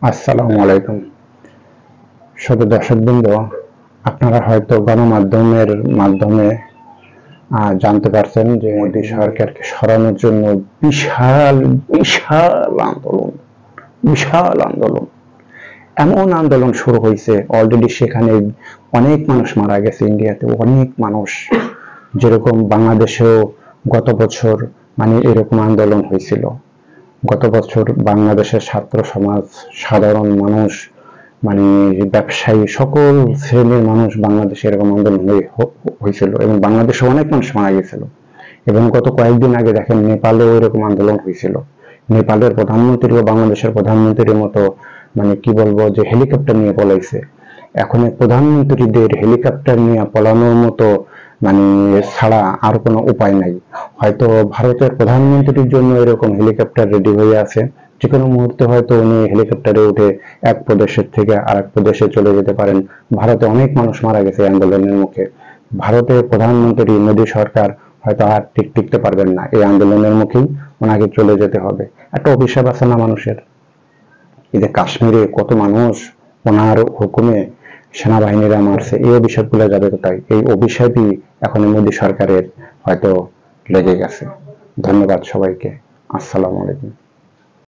আসসালামু আলাইকুম। শুধু দর্শকবৃন্দ, আপনারা হয়তো গণমাধ্যমের মাধ্যমে জানতে পারছেন যে মোদী সরকারকে সরানোর জন্য বিশাল বিশাল আন্দোলন বিশাল আন্দোলন এমন আন্দোলন শুরু হয়েছে। অলরেডি সেখানে অনেক মানুষ মারা গেছে, ইন্ডিয়াতে অনেক মানুষ। যেরকম বাংলাদেশেও গত বছর এরকম আন্দোলন হয়েছিল। গত বছর বাংলাদেশের ছাত্র সমাজ, সাধারণ মানুষ, ব্যবসায়ী, সকল শ্রেণীর মানুষ বাংলাদেশে এরকম আন্দোলন হয়েছিল এবং বাংলাদেশে অনেক মানুষ মারা গেছিল। এবং গত কয়েকদিন আগে দেখেন নেপালেও এরকম আন্দোলন হয়েছিল। নেপালের প্রধানমন্ত্রীও বাংলাদেশের প্রধানমন্ত্রীর মতো কি বলবো যে হেলিকপ্টার নিয়ে পলাইছে। এখন প্রধানমন্ত্রীদের হেলিকপ্টার নিয়ে পলানোর মতো মানে ছাড়া আর কোনো উপায় নাই। হয়তো ভারতের প্রধানমন্ত্রীর জন্য এরকম হেলিকপ্টার রেডি হয়ে আছে। যে কোনো মুহূর্তে হয়তো উনি হেলিকপ্টারে উঠে এক প্রদেশের থেকে আরেক প্রদেশে চলে যেতে পারেন। ভারতে অনেক মানুষ মারা গেছে আন্দোলনের মুখে। ভারতের প্রধানমন্ত্রী মোদী সরকার হয়তো আর টিকতে পারবেন না, এই আন্দোলনের মুখেই ওনাকে চলে যেতে হবে। একটা অভিশাপ আছে না মানুষের, এই যে কাশ্মীরে কত মানুষ ওনার হুকুমে সেনাবাহিনীরা মারছে, এই অভিশাপগুলো যাবে কোথায়? এই অভিশাপই এখন মোদী সরকারের হয়তো লেগে গেছে। ধন্যবাদ সবাইকে। আসসালামু আলাইকুম।